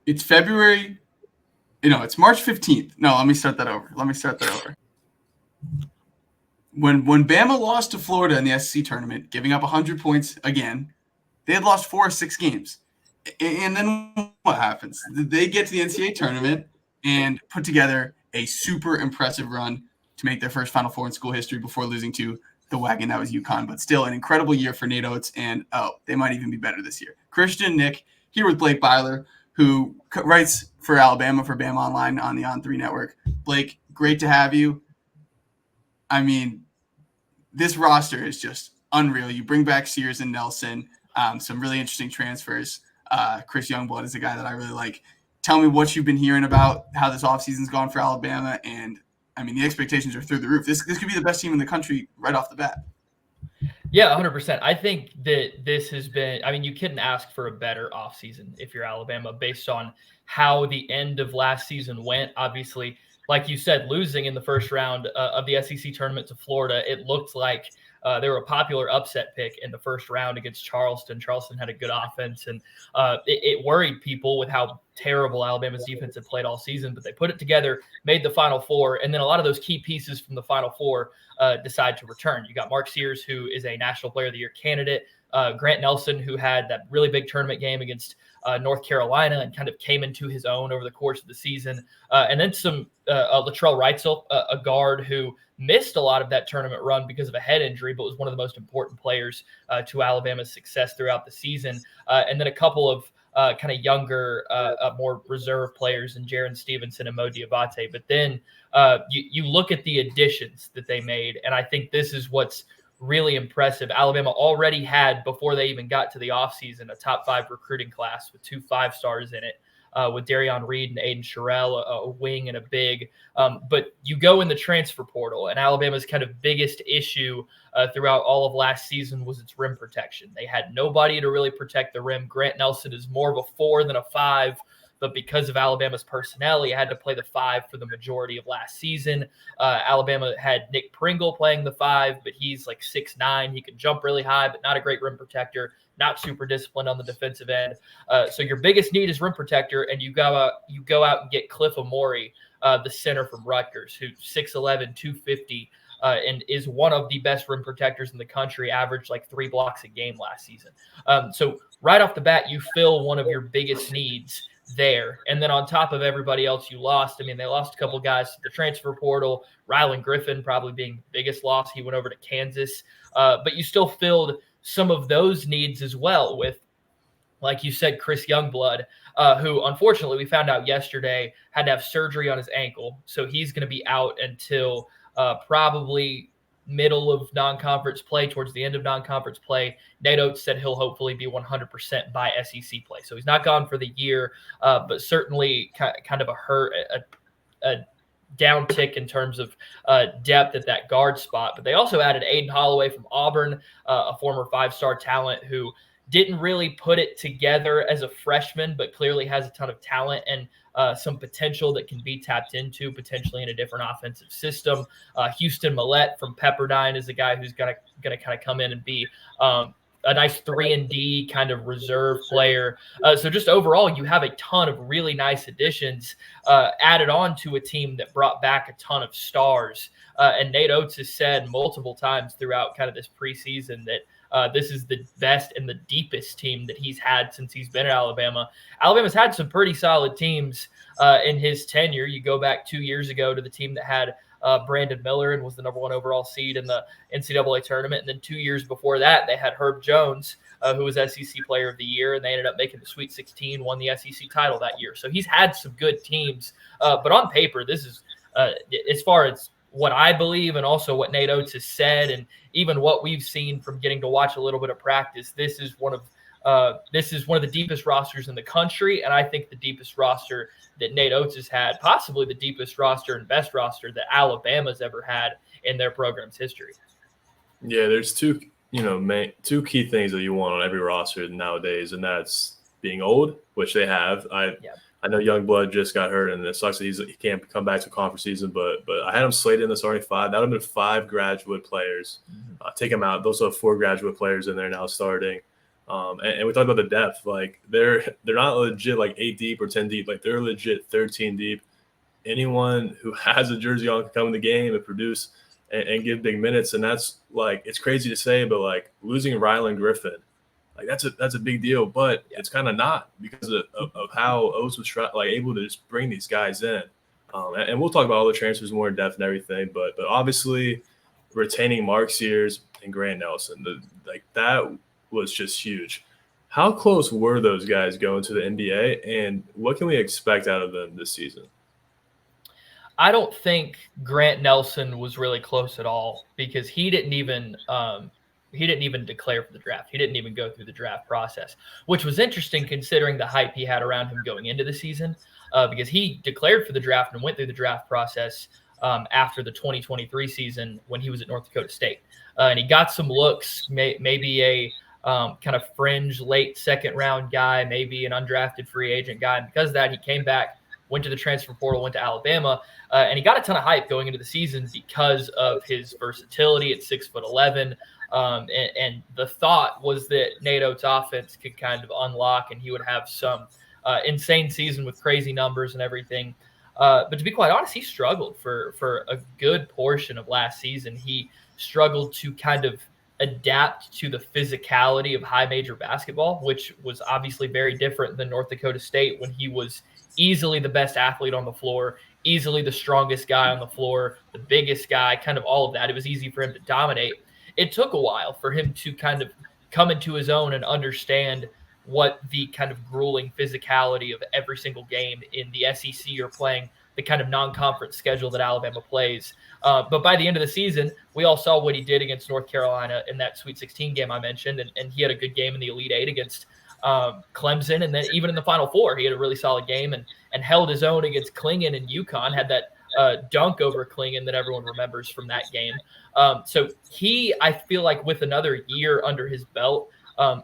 It's February. It's March 15th. No, let me start that over. When Bama lost to Florida in the SEC tournament, giving up 100 points again, they had lost 4 or 6 games. And then what happens? They get to the NCAA tournament and put together a super impressive run to make their first Final Four in school history before losing to the wagon that was UConn. But still, an incredible year for Nate Oates, and they might even be better this year. Christian, Nick, here with Blake Byler, who writes for Alabama for Bama Online on the On3 network. Blake, great to have you. I mean, this roster is just unreal. You bring back Sears and Nelson, some really interesting transfers. Chris Youngblood is a guy that I really like. Tell me what you've been hearing about how this offseason's gone for Alabama. And, I mean, the expectations are through the roof. This could be the best team in the country right off the bat. Yeah, 100%. I think that this has been – I mean, you couldn't ask for a better offseason if you're Alabama based on how the end of last season went. Obviously, like you said, losing in the first round of the SEC tournament to Florida, it looked like they were a popular upset pick in the first round against Charleston. Charleston had a good offense, and it worried people with how terrible Alabama's defense had played all season. But they put it together, made the Final Four, and then a lot of those key pieces from the Final Four decide to return. You got Mark Sears, who is a National Player of the Year candidate, Grant Nelson, who had that really big tournament game against North Carolina and kind of came into his own over the course of the season. And then some Latrell Wrightsell, a guard who missed a lot of that tournament run because of a head injury, but was one of the most important players to Alabama's success throughout the season. And then a couple of kind of younger, more reserve players in Jaron Stevenson and Mo Diabate. But then you look at the additions that they made, and I think this is what's really impressive. Alabama already had, before they even got to the offseason, a top 5 recruiting class with 2 5-stars in it, with Darion Reed and Aiden Sherrill, a wing and a big. But you go in the transfer portal, and Alabama's kind of biggest issue throughout all of last season was its rim protection. They had nobody to really protect the rim. Grant Nelson is more of a 4 than a 5. But because of Alabama's personnel, he had to play the 5 for the majority of last season. Alabama had Nick Pringle playing the 5, but he's like 6'9". He can jump really high, but not a great rim protector, not super disciplined on the defensive end. So your biggest need is rim protector, and you go out and get Cliff Amori, the center from Rutgers, who's 6'11", 250, and is one of the best rim protectors in the country, averaged like 3 blocks a game last season. So right off the bat, you fill one of your biggest needs there. And then on top of everybody else you lost, I mean, they lost a couple guys to the transfer portal, Rylan Griffin probably being the biggest loss. He went over to Kansas. But you still filled some of those needs as well with, like you said, Chris Youngblood, who unfortunately we found out yesterday had to have surgery on his ankle. So he's going to be out until probably middle of non-conference play, towards the end of non-conference play. Nate Oates said he'll hopefully be 100% by SEC play. So he's not gone for the year, but certainly kind of a down tick in terms of depth at that guard spot. But they also added Aiden Holloway from Auburn, a former 5-star talent who didn't really put it together as a freshman, but clearly has a ton of talent and some potential that can be tapped into potentially in a different offensive system. Houston Millette from Pepperdine is a guy who's going to kind of come in and be a nice 3-and-D kind of reserve player. So just overall, you have a ton of really nice additions added on to a team that brought back a ton of stars. And Nate Oates has said multiple times throughout kind of this preseason that this is the best and the deepest team that he's had since he's been at Alabama. Alabama's had some pretty solid teams in his tenure. You go back 2 years ago to the team that had Brandon Miller and was the number 1 overall seed in the NCAA tournament. And then 2 years before that, they had Herb Jones, who was SEC Player of the Year, and they ended up making the Sweet 16, won the SEC title that year. So he's had some good teams. But on paper, this is, as far as what I believe and also what Nate Oates has said, and even what we've seen from getting to watch a little bit of practice, this is one of the deepest rosters in the country, and I think the deepest roster that Nate Oates has had, possibly the deepest roster and best roster that Alabama's ever had in their program's history. Yeah, there's two key things that you want on every roster nowadays, and that's being old, which they have. I know Youngblood just got hurt, and it sucks that he can't come back to conference season. But I had him slated in the starting 5. That would have been 5 graduate players. Take him out. Those are 4 graduate players in there now starting. And we talked about the depth. Like they're not legit like 8 deep or 10 deep. Like they're legit 13 deep. Anyone who has a jersey on can come in the game and produce and give big minutes. And that's like, it's crazy to say, but like losing Rylan Griffin, like that's a big deal. But it's kind of not because of how Oates was like able to just bring these guys in. And we'll talk about all the transfers more in depth and everything. But obviously retaining Mark Sears and Grant Nelson, like that was just huge. How close were those guys going to the NBA, and what can we expect out of them this season? I don't think Grant Nelson was really close at all because he didn't even declare for the draft. He didn't even go through the draft process, which was interesting considering the hype he had around him going into the season, because he declared for the draft and went through the draft process after the 2023 season when he was at North Dakota State. And he got some looks, maybe a kind of fringe late second round guy, maybe an undrafted free agent guy. And because of that, he came back, went to the transfer portal, went to Alabama, and he got a ton of hype going into the season because of his versatility at 6'11". And the thought was that Nate Oates' offense could kind of unlock and he would have some insane season with crazy numbers and everything. But to be quite honest, he struggled for a good portion of last season. He struggled to kind of adapt to the physicality of high major basketball, which was obviously very different than North Dakota State when he was easily the best athlete on the floor, easily the strongest guy on the floor, the biggest guy, kind of all of that. It was easy for him to dominate. It took a while for him to kind of come into his own and understand what the kind of grueling physicality of every single game in the SEC or playing the kind of non-conference schedule that Alabama plays. But by the end of the season, we all saw what he did against North Carolina in that Sweet 16 game I mentioned, and he had a good game in the Elite Eight against Clemson, and then even in the Final Four, he had a really solid game and held his own against Klingon and UConn, had that dunk over Klingon that everyone remembers from that game. So he, I feel like with another year under his belt,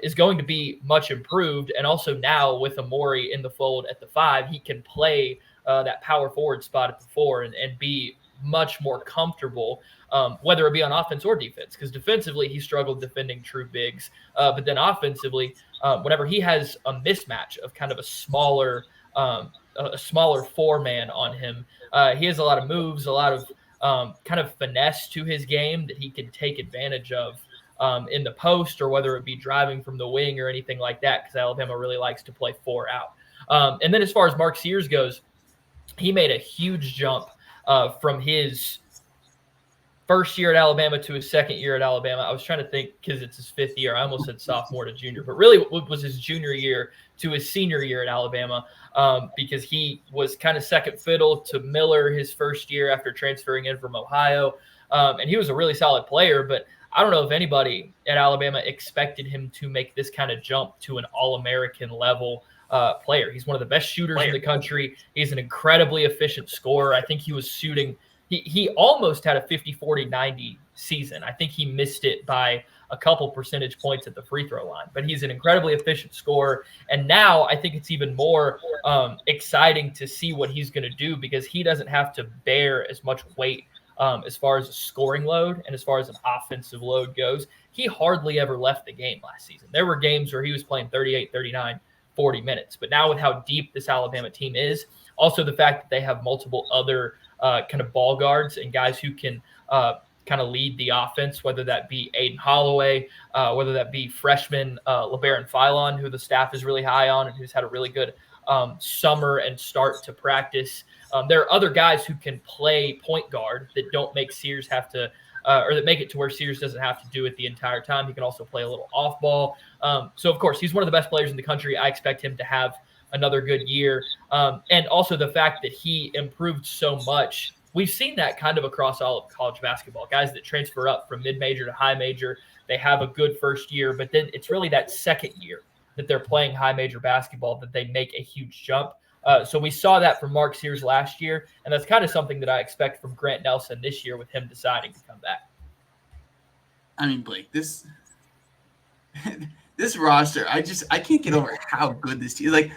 is going to be much improved. And also now with Amori in the fold at the 5, he can play that power forward spot at the 4 and be much more comfortable, whether it be on offense or defense, because defensively he struggled defending true bigs. But then offensively, whenever he has a mismatch of kind of a smaller 4-man on him, he has a lot of moves, a lot of kind of finesse to his game that he can take advantage of in the post, or whether it be driving from the wing or anything like that, because Alabama really likes to play 4 out. And then as far as Mark Sears goes, he made a huge jump from his first year at Alabama to his second year at Alabama. I was trying to think because it's his 5th year. I almost said sophomore to junior, but really it was his junior year to his senior year at Alabama, because he was kind of second fiddle to Miller his first year after transferring in from Ohio. And he was a really solid player, but I don't know if anybody at Alabama expected him to make this kind of jump to an All-American level player. He's one of the best shooters in the country. He's an incredibly efficient scorer. I think he was shooting – he almost had a 50-40-90 season. I think he missed it by a couple percentage points at the free throw line. But he's an incredibly efficient scorer. And now I think it's even more exciting to see what he's going to do, because he doesn't have to bear as much weight as far as a scoring load and as far as an offensive load goes. He hardly ever left the game last season. There were games where he was playing 38, 39, 40 minutes. But now with how deep this Alabama team is, also the fact that they have multiple other kind of ball guards and guys who can kind of lead the offense, whether that be Aiden Holloway, whether that be freshman LeBaron Philon, who the staff is really high on and who's had a really good summer and start to practice. There are other guys who can play point guard that don't make Sears have to or that make it to where Sears doesn't have to do it the entire time. He can also play a little off ball. So, of course, he's one of the best players in the country. I expect him to have another good year. And also the fact that he improved so much. We've seen that kind of across all of college basketball. Guys that transfer up from mid-major to high major, they have a good first year, but then it's really that second year that they're playing high major basketball that they make a huge jump. So we saw that from Mark Sears last year, and that's kind of something that I expect from Grant Nelson this year with him deciding to come back. I mean, Blake, this roster, I can't get over how good this team is. Like,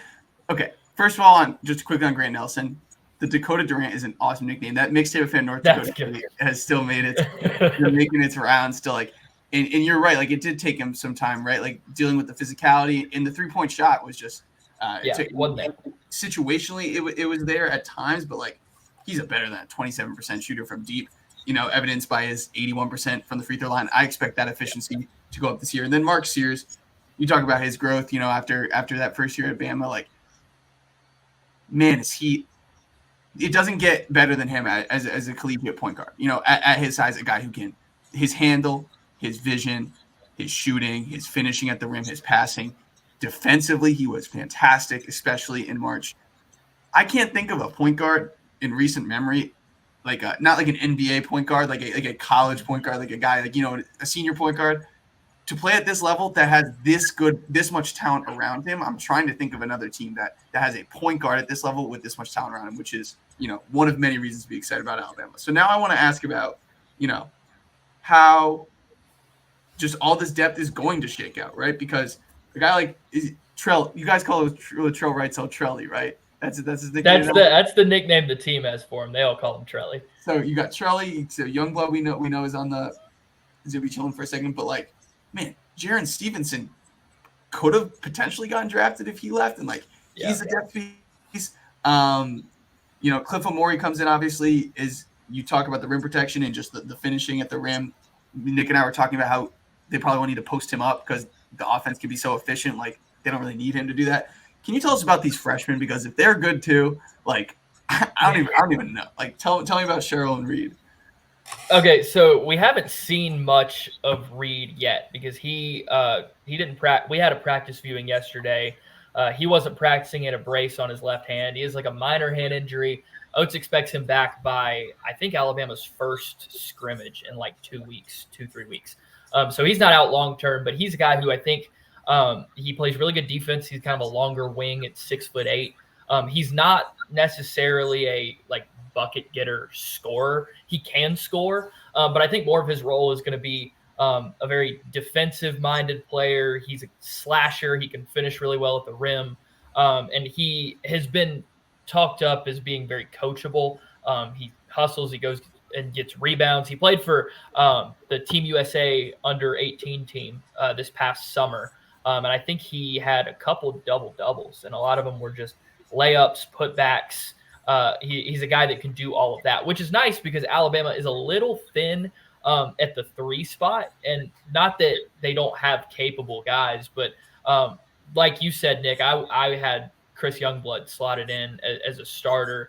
okay, first of all, just quick on Grant Nelson, the Dakota Durant is an awesome nickname. That mixtape fan North Dakota has still made it. They're making its rounds still. Like, And you're right. Like, it did take him some time, right? Like, dealing with the physicality, and the 3-point shot was just wasn't there. Situationally, it was there at times, but like, he's a better than 27% shooter from deep. Evidenced by his 81% from the free throw line. I expect that efficiency to go up this year. And then Mark Sears, you talk about his growth. After that first year at Bama, like, man, is he? It doesn't get better than him as a collegiate point guard. At his size, a guy who can his handle, his vision, his shooting, his finishing at the rim, his passing. Defensively, he was fantastic, especially in March. I can't think of a point guard in recent memory, like not like an NBA point guard, like a college point guard, like a guy like a senior point guard, to play at this level that has this much talent around him. I'm trying to think of another team that has a point guard at this level with this much talent around him, which is one of many reasons to be excited about Alabama. So now I want to ask about how just all this depth is going to shake out, right? Because a guy like Trell, you guys call it Trell Wrightsell Trelly, right? That's his nickname. That's the nickname the team has for him. They all call him Trelly. So you got Trelly. So Youngblood, we know is on the is gonna be chilling for a second, but like, man, Jaren Stevenson could have potentially gotten drafted if he left, and like he's a depth piece. Cliff Omori comes in, obviously, is you talk about the rim protection and just the finishing at the rim. Nick and I were talking about how they probably won't need to post him up because the offense can be so efficient. Like, they don't really need him to do that. Can you tell us about these freshmen? Because if they're good too, like, I don't even know. Like, tell me about Cheryl and Reed. Okay, so we haven't seen much of Reed yet because he didn't practice. We had a practice viewing yesterday. He wasn't practicing at a brace on his left hand. He has like a minor hand injury. Oates expects him back by, I think, Alabama's first scrimmage in like 2 weeks, 2-3 weeks. So he's not out long term, but he's a guy who I think he plays really good defense. He's kind of a longer wing at 6'8". He's not necessarily a like bucket getter scorer. He can score, but I think more of his role is going to be a very defensive-minded player. He's a slasher. He can finish really well at the rim, and he has been talked up as being very coachable. He hustles. He goes and gets rebounds. He played for the Team USA under-18 team this past summer, and I think he had a couple double-doubles, and a lot of them were just layups, putbacks. He's a guy that can do all of that, which is nice because Alabama is a little thin at the 3 spot, and not that they don't have capable guys, but like you said, Nick, I had Chris Youngblood slotted in as a starter,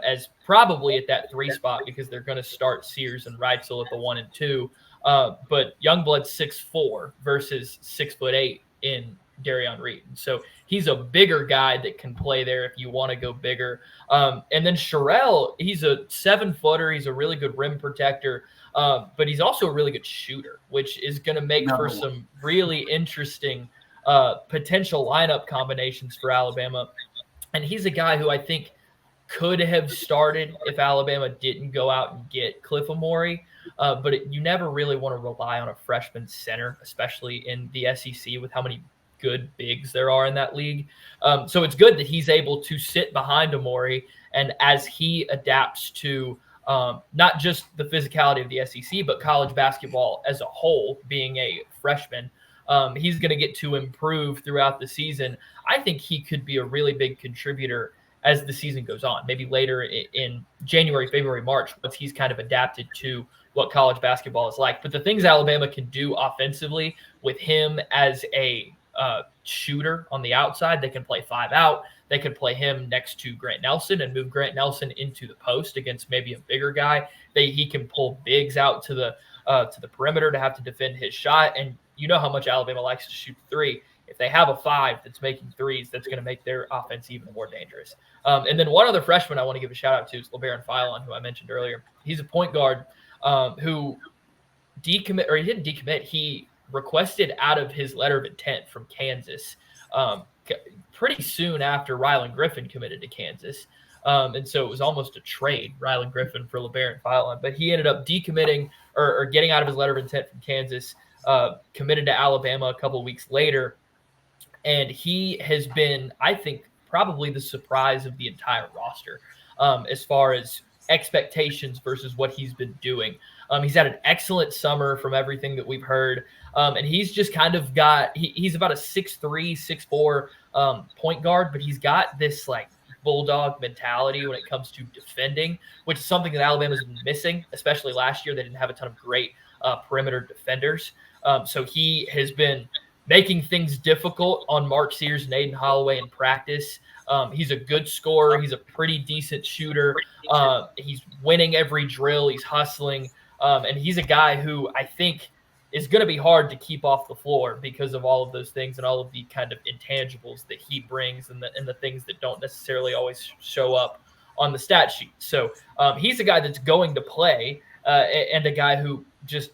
as probably at that 3 spot because they're going to start Sears and Reitzel at the 1 and 2. But Youngblood's 6'4" versus 6'8" in Darion Reed. So he's a bigger guy that can play there if you want to go bigger. And then Sherrell, he's a 7-footer. He's a really good rim protector, but he's also a really good shooter, which is going to make for some really interesting potential lineup combinations for Alabama. And he's a guy who I think could have started if Alabama didn't go out and get Cliff Omori. But you never really want to rely on a freshman center, especially in the SEC with how many good bigs there are in that league. So it's good that he's able to sit behind Omori, and as he adapts to not just the physicality of the SEC, but college basketball as a whole, being a freshman, he's going to get to improve throughout the season. I think he could be a really big contributor as the season goes on, maybe later in January, February, March, once he's kind of adapted to what college basketball is like. But the things Alabama can do offensively with him as a shooter on the outside, they can play 5 out. They could play him next to Grant Nelson and move Grant Nelson into the post against maybe a bigger guy. He can pull bigs out to the perimeter to have to defend his shot. And you know how much Alabama likes to shoot 3. If they have a 5 that's making threes, that's going to make their offense even more dangerous. And then one other freshman I want to give a shout out to is LeBaron Philon, who I mentioned earlier. He's a point guard who decommit, or he didn't decommit. He requested out of his letter of intent from Kansas pretty soon after Rylan Griffin committed to Kansas. And so it was almost a trade, Rylan Griffin for LeBaron Philon. But he ended up decommitting or getting out of his letter of intent from Kansas, committed to Alabama a couple of weeks later. And he has been, I think, probably the surprise of the entire roster as far as expectations versus what he's been doing. He's had an excellent summer from everything that we've heard. And he's just kind of got, he's about a 6'3", 6'4" point guard, but he's got this like bulldog mentality when it comes to defending, which is something that Alabama's been missing, especially last year. They didn't have a ton of great perimeter defenders. So he has been making things difficult on Mark Sears and Aiden Holloway in practice. He's a good scorer. He's a pretty decent shooter. He's winning every drill. He's hustling. And he's a guy who I think is going to be hard to keep off the floor because of all of those things and all of the kind of intangibles that he brings and the things that don't necessarily always show up on the stat sheet. So he's a guy that's going to play and a guy who just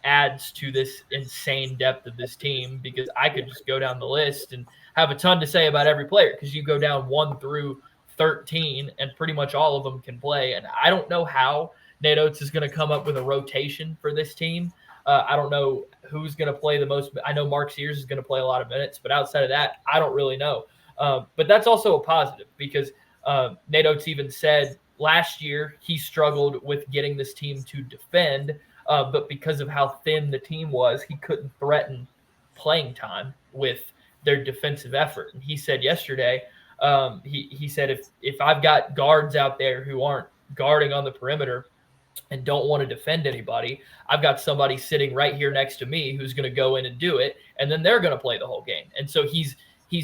adds to this insane depth of this team, because I could just go down the list and have a ton to say about every player, because you go down 1 through 13 and pretty much all of them can play. And I don't know how Nate Oates is going to come up with a rotation for this team. I don't know who's going to play the most. I know Mark Sears is going to play a lot of minutes, but outside of that, I don't really know. But that's also a positive, because Nate Oates even said last year he struggled with getting this team to defend, but because of how thin the team was, he couldn't threaten playing time with their defensive effort. And he said yesterday, he said, if I've got guards out there who aren't guarding on the perimeter and don't want to defend anybody, I've got somebody sitting right here next to me who's going to go in and do it, and then they're going to play the whole game. And so he's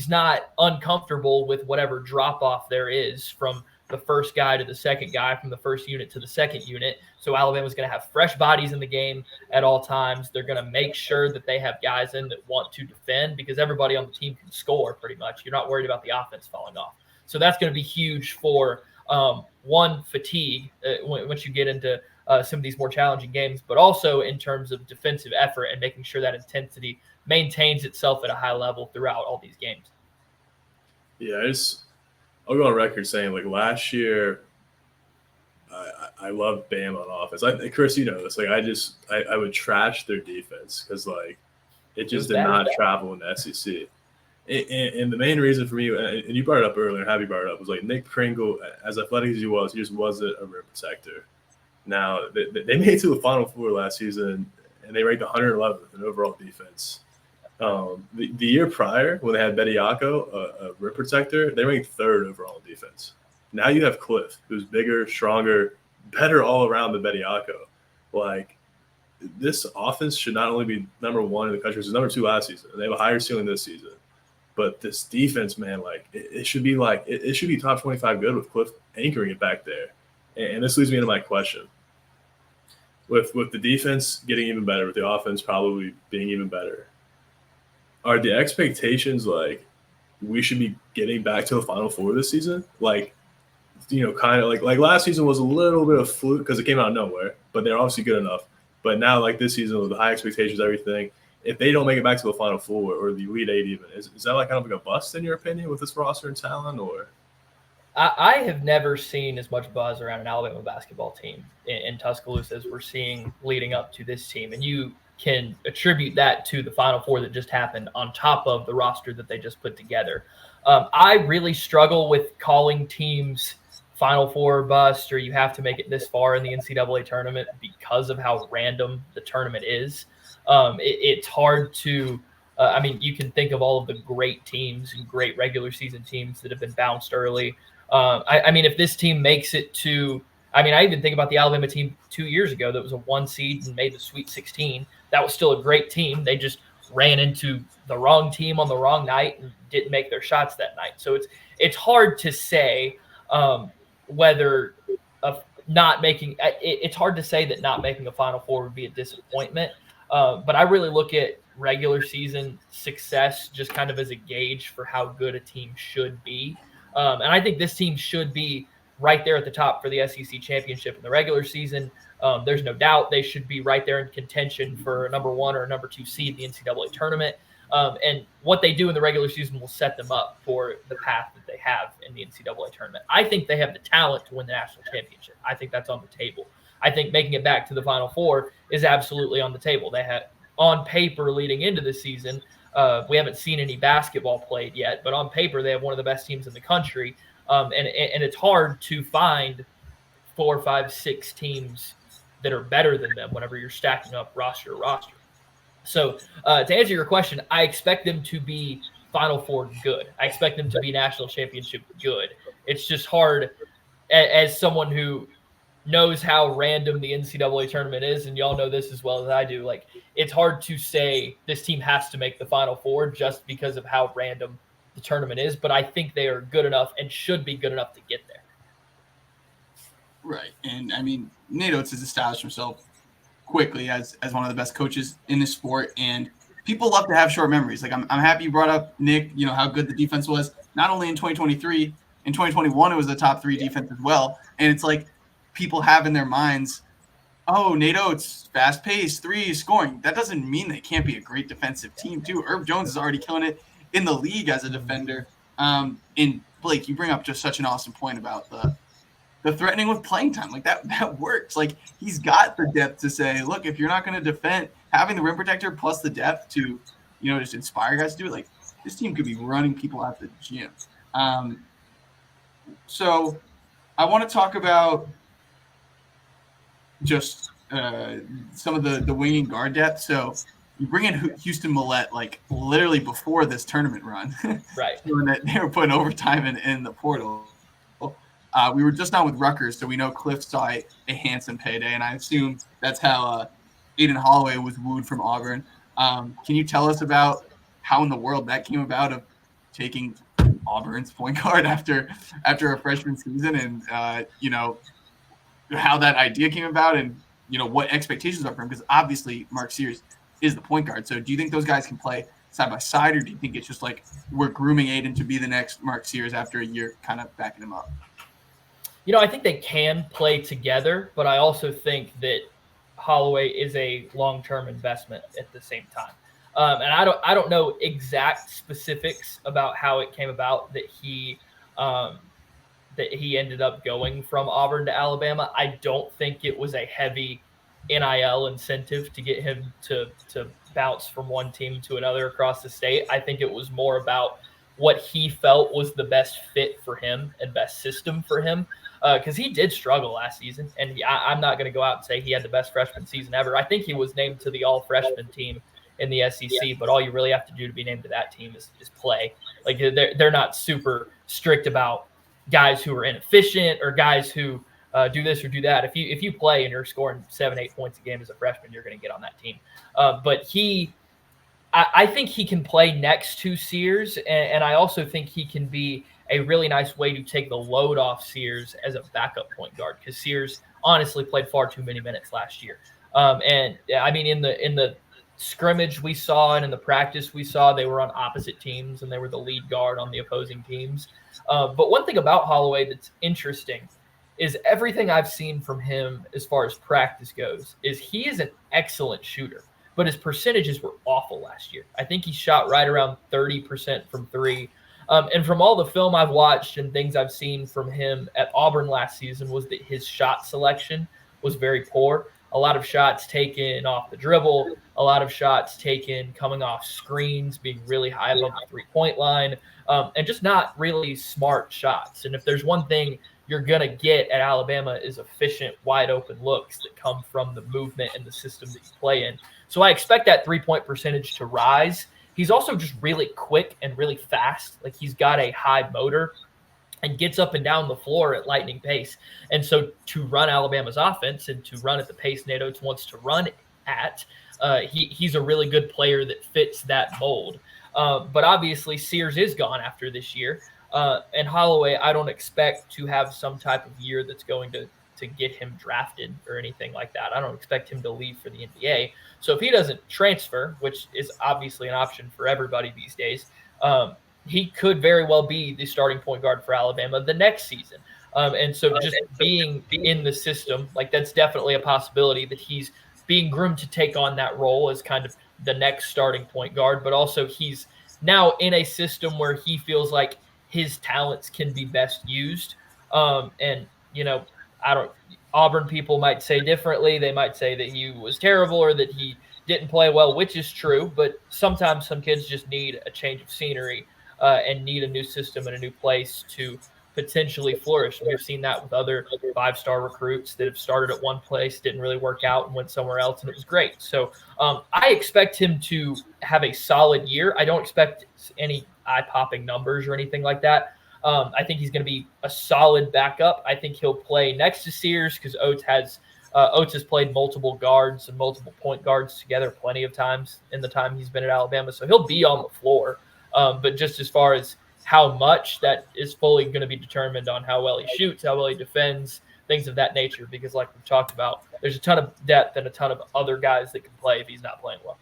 not uncomfortable with whatever drop-off there is from the first guy to the second guy, from the first unit to the second unit. So Alabama's going to have fresh bodies in the game at all times. They're going to make sure that they have guys in that want to defend, because everybody on the team can score pretty much. You're not worried about the offense falling off. So that's going to be huge for one, fatigue once you get into some of these more challenging games, but also in terms of defensive effort and making sure that intensity maintains itself at a high level throughout all these games. Yeah, I'll go on record saying, like, last year, I loved Bam on offense. Chris, you know this. Like, I would trash their defense because, like, it just did not travel in the SEC. And the main reason for me, and you brought it up earlier, Javi brought it up, was like Nick Pringle, as athletic as he just wasn't a rim protector. Now, they made it to the Final Four last season, and they ranked 111th in overall defense. The year prior, when they had Bediako, a rim protector, they ranked 3rd overall in defense. Now you have Cliff, who's bigger, stronger, better all around than Bediako. Like, this offense should not only be number 1 in the country, it was number 2 last season, and they have a higher ceiling this season. But this defense, man, like, it should be top 25 good with Cliff anchoring it back there. And this leads me into my question. With the defense getting even better, with the offense probably being even better, are the expectations like we should be getting back to the Final Four this season? Like, you know, kind of like last season was a little bit of fluke because it came out of nowhere, but they're obviously good enough. But now, like this season with the high expectations, everything, if they don't make it back to the Final Four or the Elite Eight even, is that like kind of like a bust in your opinion with this roster and talent? Or I have never seen as much buzz around an Alabama basketball team in Tuscaloosa as we're seeing leading up to this team. And you can attribute that to the Final Four that just happened on top of the roster that they just put together. I really struggle with calling teams Final Four bust, or you have to make it this far in the NCAA tournament, because of how random the tournament is. It's hard to I mean, you can think of all of the great teams and great regular season teams that have been bounced early. I mean, if this team makes it to – I mean, I even think about the Alabama team 2 years ago that was a 1 seed and made the Sweet 16. That was still a great team. They just ran into the wrong team on the wrong night and didn't make their shots that night. So it's hard to say whether not making – it's hard to say that not making a Final Four would be a disappointment. But I really look at regular season success just kind of as a gauge for how good a team should be. And I think this team should be right there at the top for the SEC championship in the regular season. There's no doubt they should be right there in contention for a number 1 or a number 2 seed in the NCAA tournament. And what they do in the regular season will set them up for the path that they have in the NCAA tournament. I think they have the talent to win the national championship. I think that's on the table. I think making it back to the Final Four is absolutely on the table. They had, on paper leading into the season, we haven't seen any basketball played yet, but on paper they have one of the best teams in the country. And it's hard to find 4, 5, 6 teams that are better than them whenever you're stacking up roster to roster. So to answer your question, I expect them to be Final Four good. I expect them to be national championship good. It's just hard as someone who knows how random the NCAA tournament is, and y'all know this as well as I do. Like, it's hard to say this team has to make the Final Four just because of how random the tournament is, but I think they are good enough and should be good enough to get there. Right. And I mean, Nate Oates has established himself quickly as one of the best coaches in this sport, and people love to have short memories. Like, I'm happy you brought up, Nick, how good the defense was, not only in 2023, in 2021 it was the top 3 defense as well. And it's like people have in their minds, oh, Nate Oates, fast pace, 3 scoring. That doesn't mean they can't be a great defensive team too. Herb Jones is already killing it in the league as a defender. And Blake, you bring up just such an awesome point about the threatening with playing time. Like, that works. Like, he's got the depth to say, look, if you're not going to defend, having the rim protector plus the depth to, just inspire guys to do it, like, this team could be running people out the gym. So I want to talk about just some of the wing and guard depth. So you bring in Houston Millette, like, literally before this tournament run. Right. When they were putting overtime in the portal. We were just on with Rutgers, so we know Cliff saw a handsome payday, and I assume that's how Aiden Holloway was wooed from Auburn. Can you tell us about how in the world that came about, of taking Auburn's point guard after a freshman season, and how that idea came about, and what expectations are for him? Because obviously Mark Sears is the point guard. So do you think those guys can play side by side, or do you think it's just like we're grooming Aiden to be the next Mark Sears after a year, kind of backing him up? I think they can play together, but I also think that Holloway is a long-term investment at the same time. And I don't know exact specifics about how it came about that he ended up going from Auburn to Alabama. I don't think it was a heavy NIL incentive to get him to bounce from one team to another across the state. I think it was more about what he felt was the best fit for him and best system for him. Because he did struggle last season, and I'm not going to go out and say he had the best freshman season ever. I think he was named to the all-freshman team in the SEC, but all you really have to do to be named to that team is play. Like, they're not super strict about guys who are inefficient or guys who do this or do that. If you play and you're scoring 7-8 points a game as a freshman, you're going to get on that team. But I think he can play next to Sears, and I also think he can be a really nice way to take the load off Sears as a backup point guard, because Sears honestly played far too many minutes last year. And I mean, in the scrimmage we saw and in the practice we saw, they were on opposite teams and they were the lead guard on the opposing teams. But one thing about Holloway that's interesting is everything I've seen from him as far as practice goes is he is an excellent shooter, but his percentages were awful last year. I think he shot right around 30% from 3. And from all the film I've watched and things I've seen from him at Auburn last season was that his shot selection was very poor. A lot of shots taken off the dribble, a lot of shots taken coming off screens, being really high above the three-point line, and just not really smart shots. And if there's one thing you're going to get at Alabama is efficient, wide-open looks that come from the movement and the system that you play in. So I expect that three-point percentage to rise. He's also just really quick and really fast. Like, he's got a high motor and gets up and down the floor at lightning pace. And so to run Alabama's offense and to run at the pace Nate Oates wants to run at, he's a really good player that fits that mold. But obviously Sears is gone after this year. And Holloway, I don't expect to have some type of year that's going to get him drafted or anything like that. I don't expect him to leave for the NBA. So if he doesn't transfer, which is obviously an option for everybody these days, he could very well be the starting point guard for Alabama the next season. And so just being in the system, like, that's definitely a possibility that he's being groomed to take on that role as kind of the next starting point guard. But also he's now in a system where he feels like his talents can be best used. And, Auburn people might say differently. They might say that he was terrible or that he didn't play well, which is true. But sometimes some kids just need a change of scenery and need a new system and a new place to potentially flourish. We've seen that with other 5-star recruits that have started at one place, didn't really work out, and went somewhere else, and it was great. So I expect him to have a solid year. I don't expect any eye-popping numbers or anything like that. I think he's going to be a solid backup. I think he'll play next to Sears because Oates has played multiple guards and multiple point guards together plenty of times in the time he's been at Alabama. So he'll be on the floor. But just as far as how much, that is fully going to be determined on how well he shoots, how well he defends, things of that nature. Because like we've talked about, there's a ton of depth and a ton of other guys that can play if he's not playing well.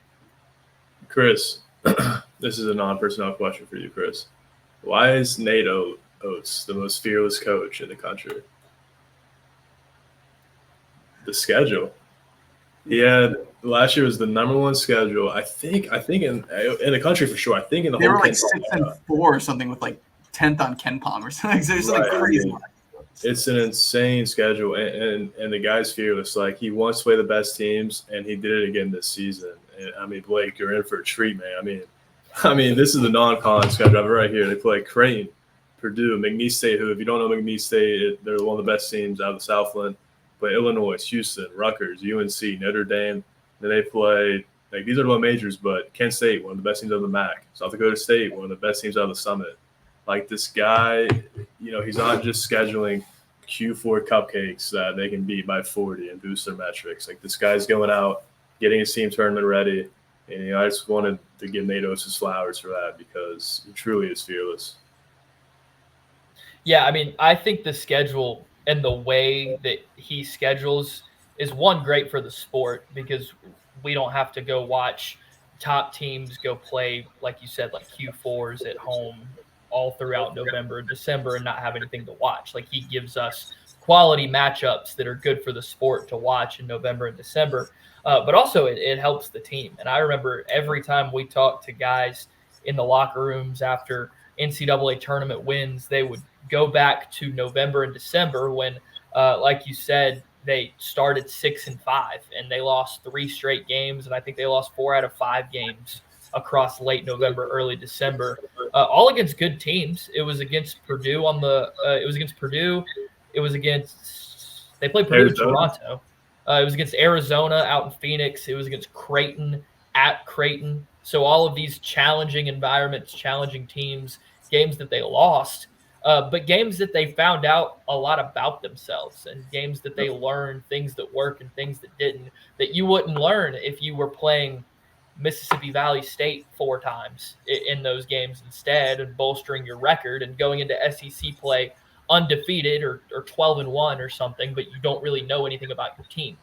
Chris, this is a non-personnel question for you, Chris. Why is Nate Oates the most fearless coach in the country? The schedule. Yeah, last year was the number one schedule. I think in the country for sure. I think in the they whole were like 6-4 or something with like 10th on Ken Palm or something. There's something crazy. It's an insane schedule, and the guy's fearless. Like, he wants to play the best teams, and he did it again this season. And I mean, Blake, you're in for a treat, man. I mean, this is the non-con schedule. I have it right here. They play Creighton, Purdue, McNeese State, who, if you don't know McNeese State, they're one of the best teams out of the Southland. Play Illinois, Houston, Rutgers, UNC, Notre Dame. Then they play, like, these are low majors, but Kent State, one of the best teams on the MAC. South Dakota State, one of the best teams out of the Summit. Like, this guy, he's not just scheduling Q4 cupcakes that they can beat by 40 and boost their metrics. Like, this guy's going out, getting his team tournament ready. And, I just wanted to give Nate Oates his flowers for that because he truly is fearless. Yeah, I think the schedule and the way that he schedules is, one, great for the sport because we don't have to go watch top teams go play, like you said, like Q4s at home all throughout November and December and not have anything to watch. Like, he gives us quality matchups that are good for the sport to watch in November and December. But also it helps the team. And I remember every time we talked to guys in the locker rooms after NCAA tournament wins, they would go back to November and December when, like you said, they started 6-5 and they lost 3 straight games. And I think they lost 4 out of 5 games across late November, early December, all against good teams. It was against Purdue they played Purdue in Toronto. It was against Arizona out in Phoenix. It was against Creighton at Creighton. So all of these challenging environments, challenging teams, games that they lost, but games that they found out a lot about themselves and games that they learned, things that work and things that didn't, that you wouldn't learn if you were playing Mississippi Valley State 4 times in those games instead, and bolstering your record and going into SEC play undefeated or 12-1 or something, but you don't really know anything about your team.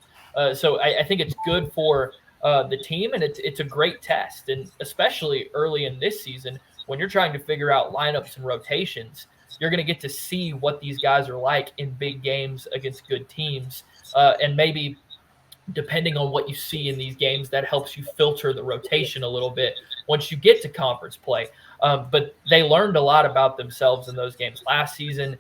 So I think it's good for the team, and it's a great test, and especially early in this season when you're trying to figure out lineups and rotations, you're going to get to see what these guys are like in big games against good teams, and maybe depending on what you see in these games, that helps you filter the rotation a little bit once you get to conference play. But they learned a lot about themselves in those games last season.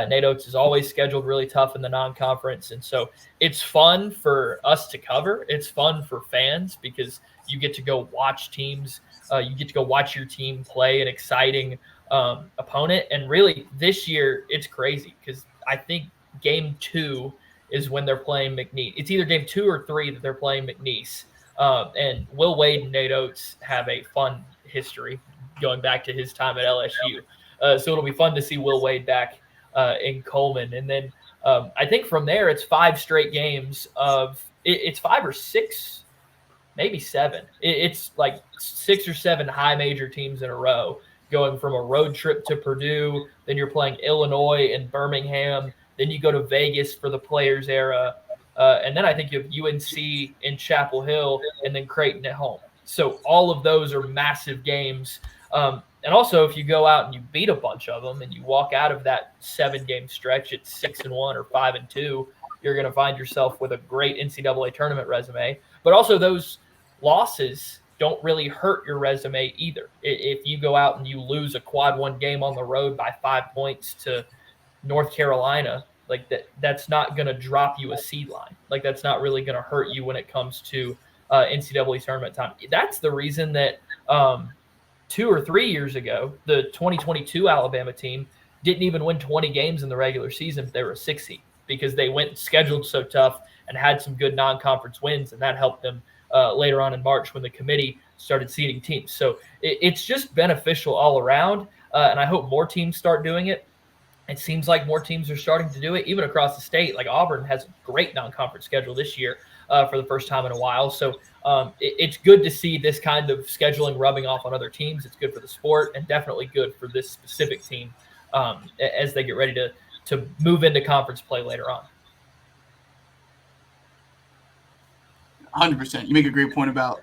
Nate Oates is always scheduled really tough in the non-conference. And so it's fun for us to cover. It's fun for fans because you get to go watch teams. You get to go watch your team play an exciting opponent. And really this year it's crazy because I think game 2 is when they're playing McNeese. It's either game 2 or 3 that they're playing McNeese. And Will Wade and Nate Oates have a fun history going back to his time at LSU. So it'll be fun to see Will Wade back in Coleman. And then I think from there, it's 5 straight games of it's 5 or 6, maybe 7. It's like 6 or 7 high major teams in a row, going from a road trip to Purdue. Then you're playing Illinois and Birmingham. Then you go to Vegas for the Players Era. And then I think you have UNC in Chapel Hill and then Creighton at home. So all of those are massive games. And also, if you go out and you beat a bunch of them and you walk out of that 7-game stretch at 6-1 or 5-2, you're going to find yourself with a great NCAA tournament resume. But also, those losses don't really hurt your resume either. If you go out and you lose a quad 1 game on the road by 5 points to North Carolina, like that's not going to drop you a seed line. Like, that's not really going to hurt you when it comes to NCAA tournament time. That's the reason that 2 or 3 years ago, the 2022 Alabama team didn't even win 20 games in the regular season, but they were a 6 seed because they went scheduled so tough and had some good non-conference wins, and that helped them later on in March when the committee started seeding teams. So it's just beneficial all around, and I hope more teams start doing it. It seems like more teams are starting to do it, even across the state. Like Auburn has a great non-conference schedule this year for the first time in a while. So it's good to see this kind of scheduling rubbing off on other teams. It's good for the sport and definitely good for this specific team as they get ready to move into conference play later on. 100%. You make a great point about,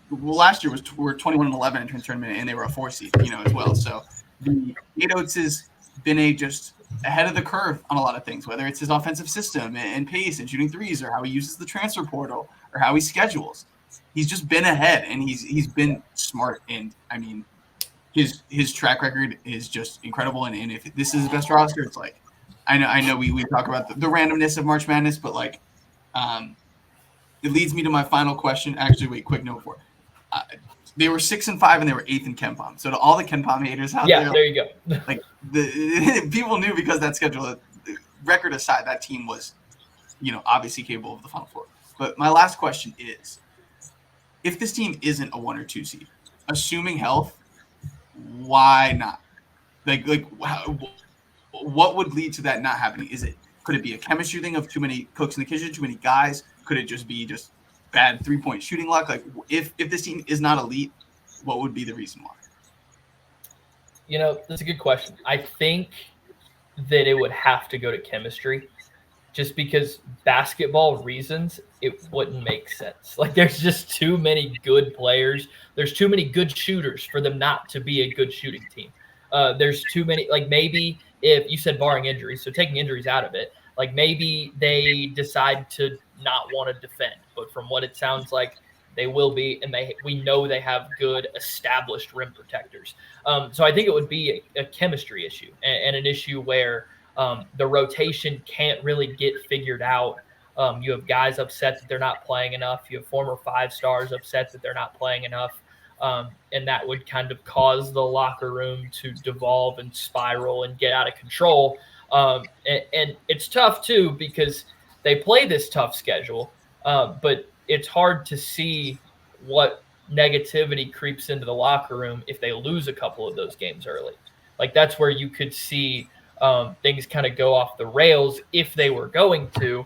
last year we're 21-11 entering tournament, and they were a 4 seed, as well. So Nate Oates has been just ahead of the curve on a lot of things, whether it's his offensive system and pace and shooting threes, or how he uses the transfer portal, or how he schedules. He's just been ahead, and he's been smart. And I mean, his track record is just incredible. And if this is his best roster, it's like, I know we talk about the randomness of March Madness, but like, it leads me to my final question. Actually, wait, quick note for it. They were 6-5 and they were 8th in KenPom. So to all the KenPom haters out there, there you go. Like the people knew, because that schedule, record aside, that team was, obviously capable of the Final Four. But my last question is, if this team isn't a 1 or 2 seed, assuming health, why not? What would lead to that not happening? Could it be a chemistry thing of too many cooks in the kitchen, too many guys? Could it just be bad 3-point shooting luck? Like, if this team is not elite, what would be the reason why? That's a good question. I think that it would have to go to chemistry, just because basketball reasons it wouldn't make sense. Like, there's just too many good players. There's too many good shooters for them not to be a good shooting team. There's too many, like, maybe if you said barring injuries, so taking injuries out of it, like maybe they decide to not want to defend, but from what it sounds like, they will be, and we know they have good established rim protectors. So I think it would be a chemistry issue and an issue where the rotation can't really get figured out. You have guys upset that they're not playing enough. You have former 5-stars upset that they're not playing enough. And that would kind of cause the locker room to devolve and spiral and get out of control. And it's tough, too, because they play this tough schedule, but it's hard to see what negativity creeps into the locker room if they lose a couple of those games early. Like, that's where you could see things kind of go off the rails if they were going to.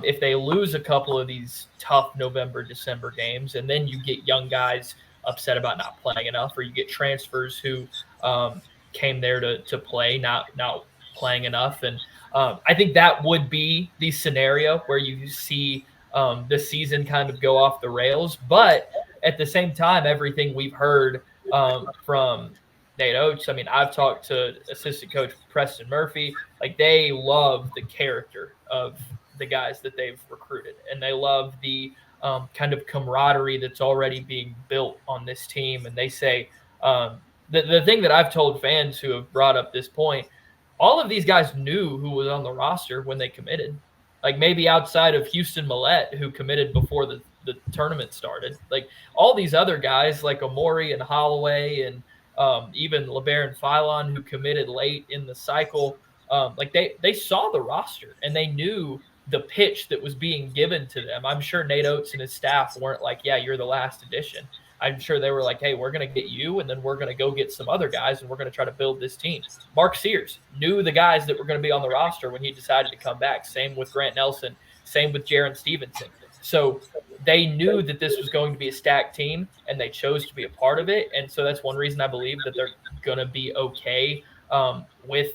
If they lose a couple of these tough November, December games, and then you get young guys upset about not playing enough, or you get transfers who came there to play, not playing enough. And I think that would be the scenario where you see the season kind of go off the rails. But at the same time, everything we've heard from Nate Oates, I mean, I've talked to assistant coach Preston Murphy, like, they love the character of the guys that they've recruited, and they love the kind of camaraderie that's already being built on this team. And they say the thing that I've told fans who have brought up this point, all of these guys knew who was on the roster when they committed. Like, maybe outside of Houston Millette, who committed before the tournament started. Like, all these other guys like Amori and Holloway and even LeBaron Philon, who committed late in the cycle, like they saw the roster and they knew the pitch that was being given to them. I'm sure Nate Oates and his staff weren't like, yeah, you're the last addition. I'm sure they were like, hey, we're going to get you, and then we're going to go get some other guys, and we're going to try to build this team. Mark Sears knew the guys that were going to be on the roster when he decided to come back. Same with Grant Nelson. Same with Jaron Stevenson. So they knew that this was going to be a stacked team, and they chose to be a part of it. And so that's one reason I believe that they're going to be okay with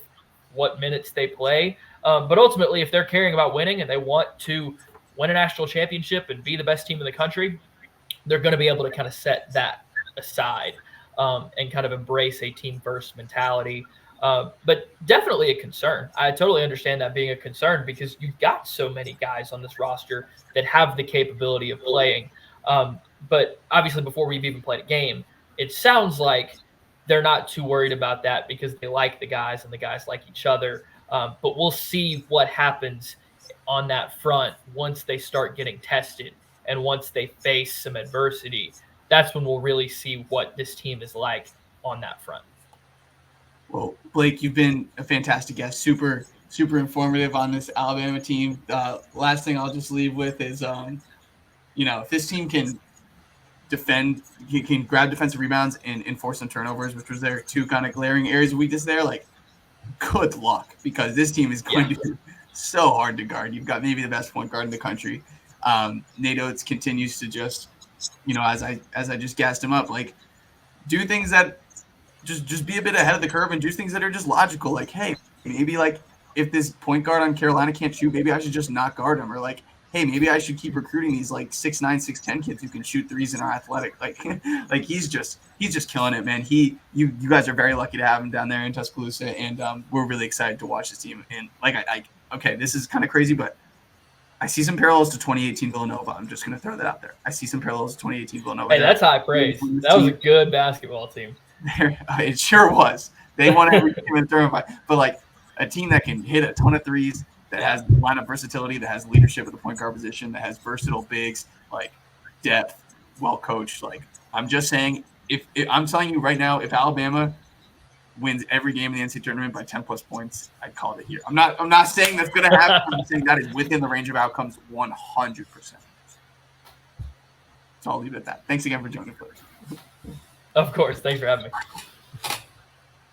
what minutes they play. But ultimately, if they're caring about winning and they want to win a national championship and be the best team in the country, they're going to be able to kind of set that aside and kind of embrace a team-first mentality. But definitely a concern. I totally understand that being a concern because you've got so many guys on this roster that have the capability of playing. But obviously, before we've even played a game, it sounds like they're not too worried about that because they like the guys and the guys like each other. But we'll see what happens on that front once they start getting tested and once they face some adversity. That's when we'll really see what this team is like on that front. Well, Blake, you've been a fantastic guest. Super informative on this Alabama team. Last thing I'll just leave with is, if this team can defend, can grab defensive rebounds and enforce some turnovers, which was their two kind of glaring areas of weakness there, like, good luck, because this team is going to be so hard to guard. You've got maybe the best point guard in the country. Nate Oates continues to just, as I just gassed him up, like, do things that just be a bit ahead of the curve and do things that are just logical. Like, hey, maybe like if this point guard on Carolina can't shoot, maybe I should just not guard him. Or like, hey, maybe I should keep recruiting these like 6'9", 6'10" kids who can shoot threes and are athletic. Like, like he's just killing it, man. You guys are very lucky to have him down there in Tuscaloosa, and we're really excited to watch this team. And like, okay, this is kind of crazy, but I see some parallels to 2018 Villanova. I'm just going to throw that out there. I see some parallels to 2018 Villanova. Hey, that's high praise. That was a good basketball team. It sure was. They won every game in throwing fight. But like a team that can hit a ton of threes, that has lineup versatility, that has leadership at the point guard position, that has versatile bigs, like depth, well coached. Like, I'm just saying, if I'm telling you right now, if Alabama wins every game in the NCAA tournament by 10 plus points, I'd call it here. I'm not saying that's going to happen. I'm saying that is within the range of outcomes 100%. So I'll leave it at that. Thanks again for joining, Blake. Of course. Thanks for having me.